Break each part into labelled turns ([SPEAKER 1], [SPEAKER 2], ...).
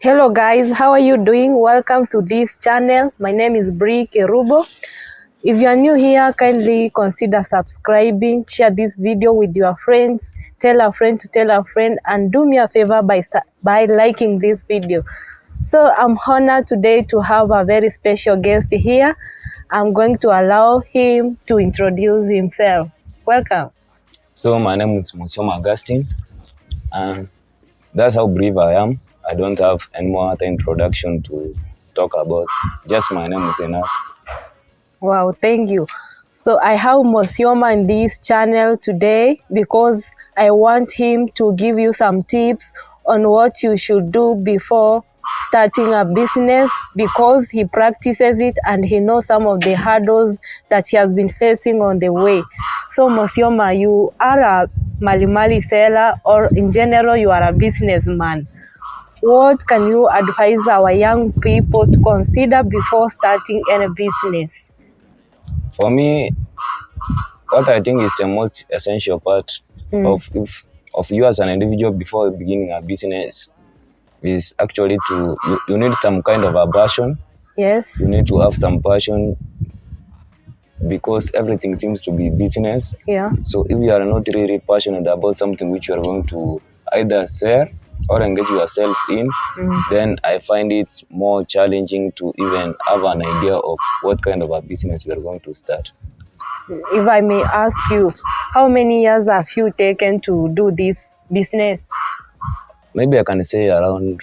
[SPEAKER 1] Hello guys, how are you doing? Welcome to this channel. My name is Bri Kerubo. If you are new here, kindly consider subscribing, share this video with your friends, tell a friend to tell a friend, and do me a favor by liking this video. So I'm honored today to have a very special guest here. I'm going to allow him to introduce himself. Welcome.
[SPEAKER 2] So my name is Musioma Augustine, and that's how brave I am. I don't have any more other introduction to talk about. Just my name is enough.
[SPEAKER 1] Wow, thank you. So I have Musioma in this channel today because I want him to give you some tips on what you should do before starting a business, because he practices it and he knows some of the hurdles that he has been facing on the way. So Musioma, you are a mali seller, or in general you are a businessman. What can you advise our young people to consider before starting any business?
[SPEAKER 2] For me, what I think is the most essential part of you as an individual before beginning a business is actually you need some kind of a passion.
[SPEAKER 1] Yes.
[SPEAKER 2] You need to have some passion, because everything seems to be business.
[SPEAKER 1] Yeah.
[SPEAKER 2] So if you are not really passionate about something which you are going to either sell or engage yourself in, then I find it more challenging to even have an idea of what kind of a business you are going to start.
[SPEAKER 1] If I may ask you, how many years have you taken to do this business?
[SPEAKER 2] Maybe I can say around,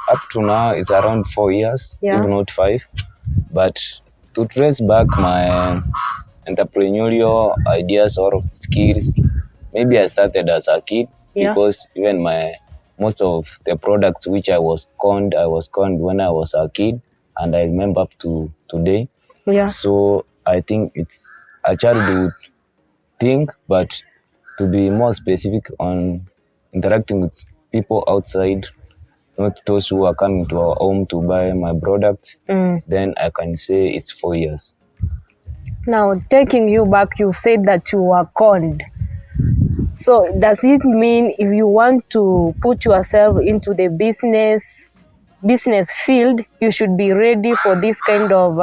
[SPEAKER 2] up to now, it's around 4 years,
[SPEAKER 1] Yeah.
[SPEAKER 2] if not 5. But to trace back my entrepreneurial ideas or skills, maybe I started as a kid.
[SPEAKER 1] Yeah.
[SPEAKER 2] Because even most of the products which I was conned when I was a kid, and I remember up to today.
[SPEAKER 1] Yeah.
[SPEAKER 2] So I think it's a childhood thing, but to be more specific on interacting with people outside, not those who are coming to our home to buy my product, then I can say it's 4 years.
[SPEAKER 1] Now, taking you back, you said that you were conned. So does it mean if you want to put yourself into the business field, you should be ready for this kind of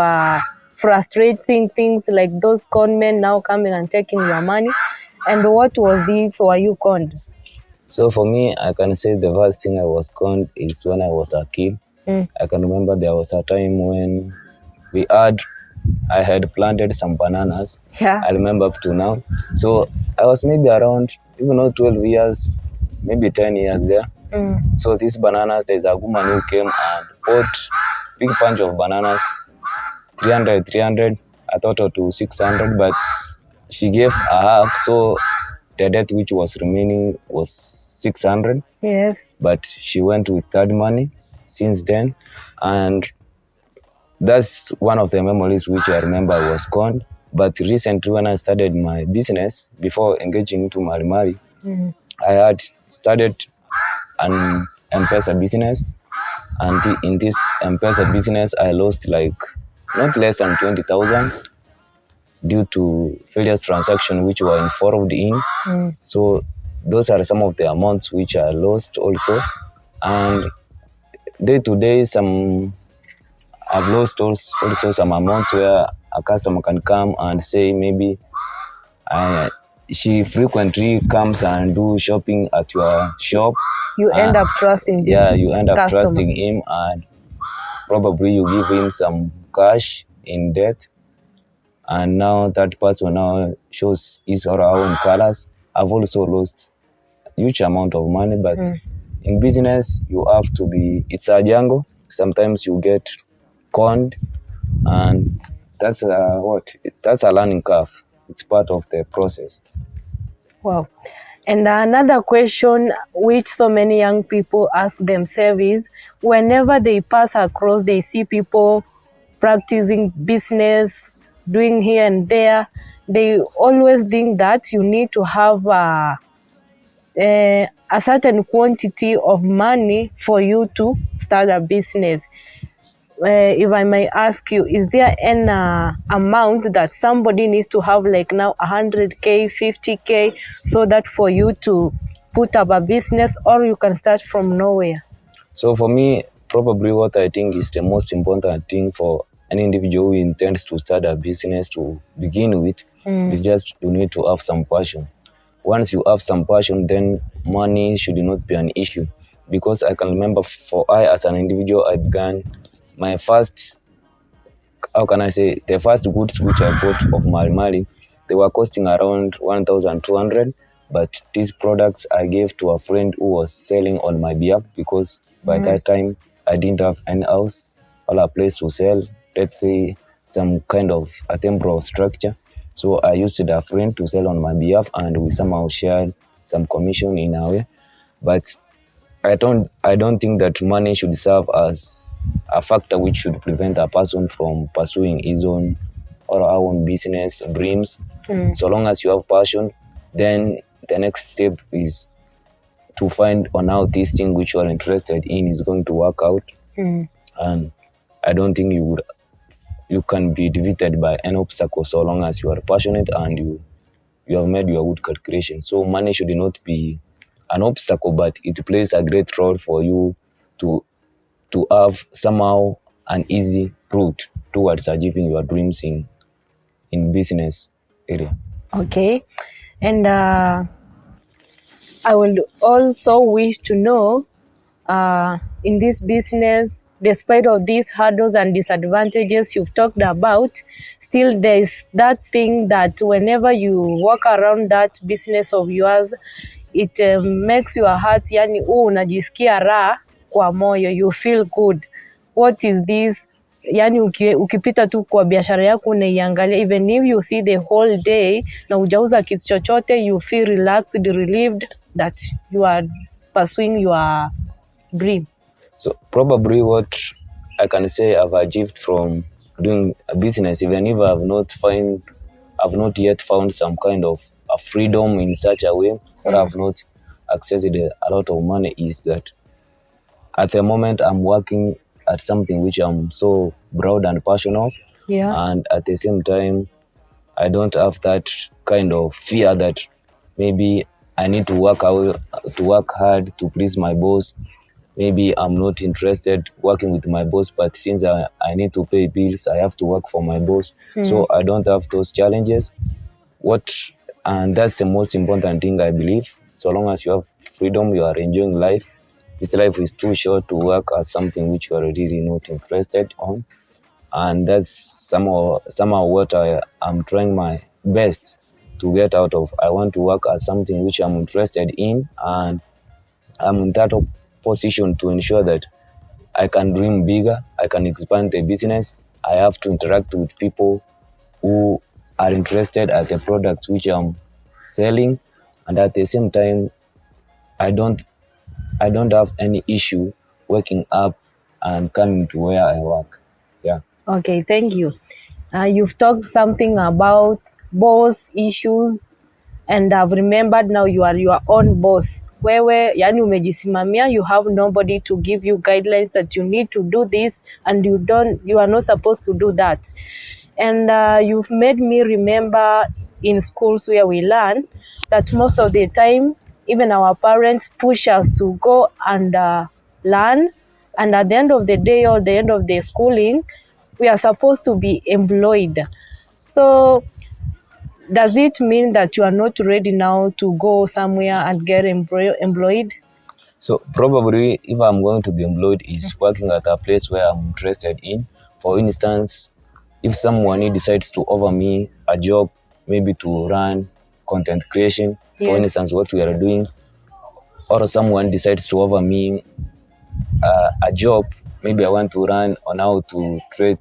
[SPEAKER 1] frustrating things like those con men now coming and taking your money? And what was this? Were you conned?
[SPEAKER 2] So for me, I can say the first thing I was conned is when I was a kid. I can remember there was a time when I had planted some bananas.
[SPEAKER 1] Yeah.
[SPEAKER 2] I remember up to now. So I was maybe around, 12 years, maybe 10 years there. So these bananas, there's a woman who came and bought big bunch of bananas, 300, I thought it was 600, but she gave a half, so the debt which was remaining was 600.
[SPEAKER 1] Yes.
[SPEAKER 2] But she went with that money since then, and that's one of the memories which I remember I was conned. But recently, when I started my business, before engaging into Marimari, I had started an M-Pesa business, and in this M-Pesa business, I lost like not less than 20,000 due to various transactions which were involved in. So those are some of the amounts which I lost also. And day to day, I've lost also some amounts where a customer can come and say maybe she frequently comes and do shopping at your shop.
[SPEAKER 1] You end up trusting this
[SPEAKER 2] you end up
[SPEAKER 1] customer.
[SPEAKER 2] trusting him, and probably you give him some cash in debt, and now that person now shows his or her own colors. I've also lost huge amount of money, but in business you have to be, it's a jungle. Sometimes you get conned, and that's a learning curve. It's part of the process.
[SPEAKER 1] Wow. And another question which so many young people ask themselves is, whenever they pass across, they see people practicing business, doing here and there, they always think that you need to have a certain quantity of money for you to start a business. If I may ask you, is there an amount that somebody needs to have, like now 100K, 50K, so that for you to put up a business, or you can start from nowhere?
[SPEAKER 2] So for me, probably what I think is the most important thing for an individual who intends to start a business to begin with is just you need to have some passion. Once you have some passion, then money should not be an issue. Because I can remember for I as an individual, I began my first, how can I say, the first goods which I bought of Mali, they were costing around 1,200. But these products I gave to a friend who was selling on my behalf because by that time I didn't have any house or a place to sell, let's say some kind of a temporal structure. So I used a friend to sell on my behalf and we somehow shared some commission in a way. But I don't think that money should serve as a factor which should prevent a person from pursuing his own or our own business dreams. So long as you have passion, then the next step is to find on how this thing which you are interested in is going to work out. And I don't think you can be defeated by any obstacle so long as you are passionate and you have made your good calculation. So money should not be an obstacle, but it plays a great role for you to have somehow an easy route towards achieving your dreams in business area.
[SPEAKER 1] Okay. And I would also wish to know, in this business, despite of these hurdles and disadvantages you've talked about, still there is that thing that whenever you walk around that business of yours, it makes your heart, yani unajisikia raha kwa moyo, you feel good. What is this? Yani ukipita tu kwa biashara yako unaiangalia, even if you see the whole day na hujauza kitu chochote, you feel relaxed, relieved that you are pursuing your dream.
[SPEAKER 2] So probably what I can say I've achieved from doing a business, even if I've not yet found some kind of a freedom in such a way, or I've not accessed a lot of money, is that at the moment I'm working at something which I'm so proud and passionate of. And at the same time, I don't have that kind of fear that maybe I need to work hard to please my boss. Maybe I'm not interested working with my boss, but since I need to pay bills, I have to work for my boss. So I don't have those challenges. And that's the most important thing, I believe. So long as you have freedom, you are enjoying life. This life is too short to work at something which you are really not interested on. And that's somehow what I'm trying my best to get out of. I want to work at something which I'm interested in, and I'm in that position to ensure that I can dream bigger, I can expand the business. I have to interact with people who are interested at the products which I'm selling, and at the same time, I don't have any issue waking up and coming to where I work. Yeah.
[SPEAKER 1] Okay, thank you. You've talked something about boss issues, and I've remembered now you are your own boss. Wewe yani umejisimamia, you have nobody to give you guidelines that you need to do this and you are not supposed to do that. And you've made me remember in schools where we learn that most of the time even our parents push us to go and learn, and at the end of the day or the end of the schooling we are supposed to be employed. So does it mean that you are not ready now to go somewhere and get employed?
[SPEAKER 2] So probably if I'm going to be employed is working at a place where I'm interested in. For instance, if someone decides to offer me a job, maybe to run content creation, for instance, what we are doing, or someone decides to offer me a job, maybe I want to run on how to trade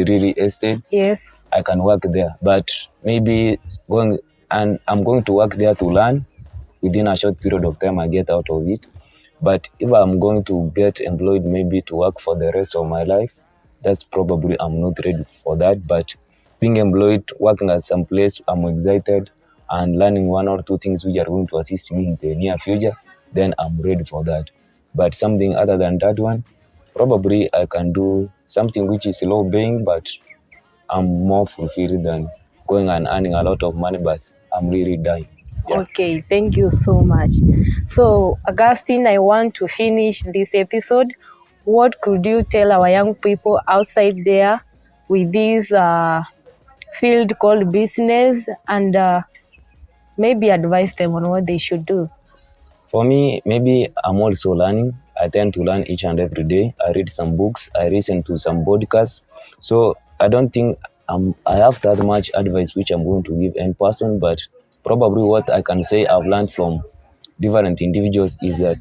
[SPEAKER 2] real estate.
[SPEAKER 1] Yes,
[SPEAKER 2] I can work there, but maybe I'm going to work there to learn. Within a short period of time, I get out of it. But if I'm going to get employed, maybe to work for the rest of my life, that's probably I'm not ready for that. But being employed, working at some place, I'm excited and learning one or two things which are going to assist me in the near future, then I'm ready for that. But something other than that one, probably I can do something which is low paying, but I'm more fulfilled than going and earning a lot of money, but I'm really dying. Yeah.
[SPEAKER 1] Okay, thank you so much. So, Augustine, I want to finish this episode. What could you tell our young people outside there with this field called business, and maybe advise them on what they should do?
[SPEAKER 2] For me, maybe I'm also learning. I tend to learn each and every day. I read some books. I listen to some podcasts. So I don't think I have that much advice which I'm going to give any person, but probably what I can say I've learned from different individuals is that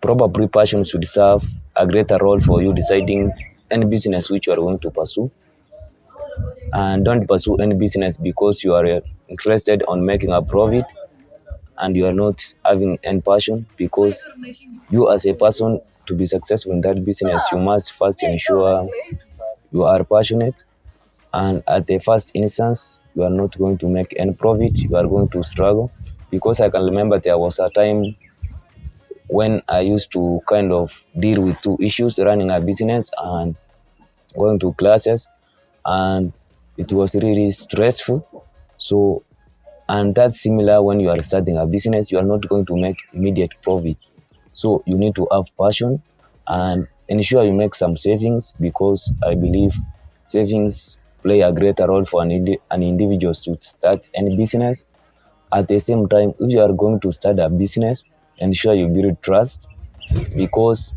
[SPEAKER 2] probably passion should serve a greater role for you deciding any business which you are going to pursue. And don't pursue any business because you are interested on making a profit and you are not having any passion, because you as a person, to be successful in that business, you must first ensure you are passionate, and at the first instance you are not going to make any profit, you are going to struggle. Because I can remember there was a time when I used to kind of deal with two issues: running a business and going to classes, and it was really stressful. So, and that's similar when you are starting a business, you are not going to make immediate profit. So you need to have passion and ensure you make some savings, because I believe savings play a greater role for an individual to start any business. At the same time, if you are going to start a business, ensure you build trust, because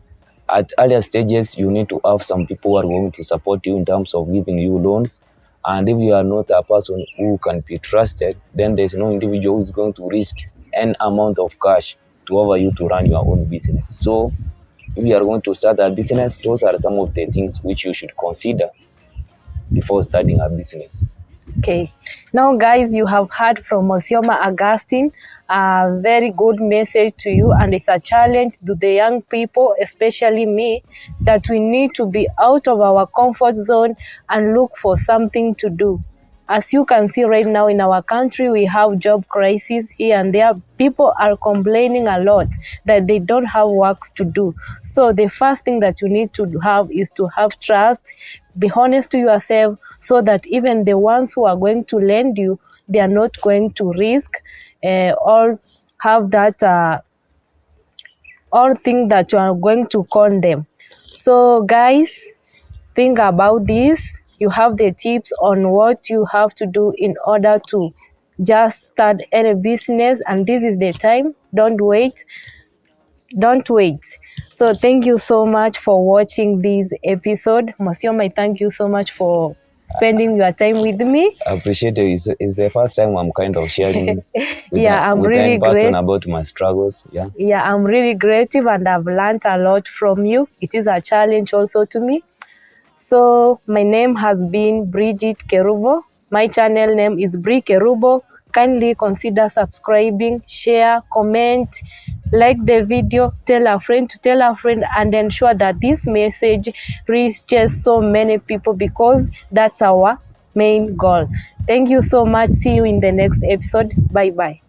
[SPEAKER 2] at earlier stages you need to have some people who are going to support you in terms of giving you loans. And if you are not a person who can be trusted, then there's no individual who is going to risk an amount of cash to offer you to run your own business. So if you are going to start a business, those are some of the things which you should consider before starting a business.
[SPEAKER 1] Okay, now guys, you have heard from Mosioma Augustine, a very good message to you, and it's a challenge to the young people, especially me, that we need to be out of our comfort zone and look for something to do. As you can see right now in our country, we have job crisis here and there. People are complaining a lot that they don't have work to do. So the first thing that you need to have is to have trust, be honest to yourself, so that even the ones who are going to lend you, they are not going to risk or have that or think that you are going to con them. So guys, think about this. You have the tips on what you have to do in order to just start any business, and this is the time. Don't wait. So thank you so much for watching this episode. Mosioma, thank you so much for spending your time with me.
[SPEAKER 2] I appreciate it. It's the first time I'm kind of sharing with,
[SPEAKER 1] I'm
[SPEAKER 2] with
[SPEAKER 1] really
[SPEAKER 2] any person
[SPEAKER 1] great
[SPEAKER 2] about my struggles.
[SPEAKER 1] Yeah, I'm really grateful, and I've learned a lot from you. It is a challenge also to me. So my name has been Bridget Kerubo. My channel name is Bri Kerubo. Kindly consider subscribing, share, comment, like the video, tell a friend to tell a friend, and ensure that this message reaches so many people, because that's our main goal. Thank you so much. See you in the next episode. Bye bye.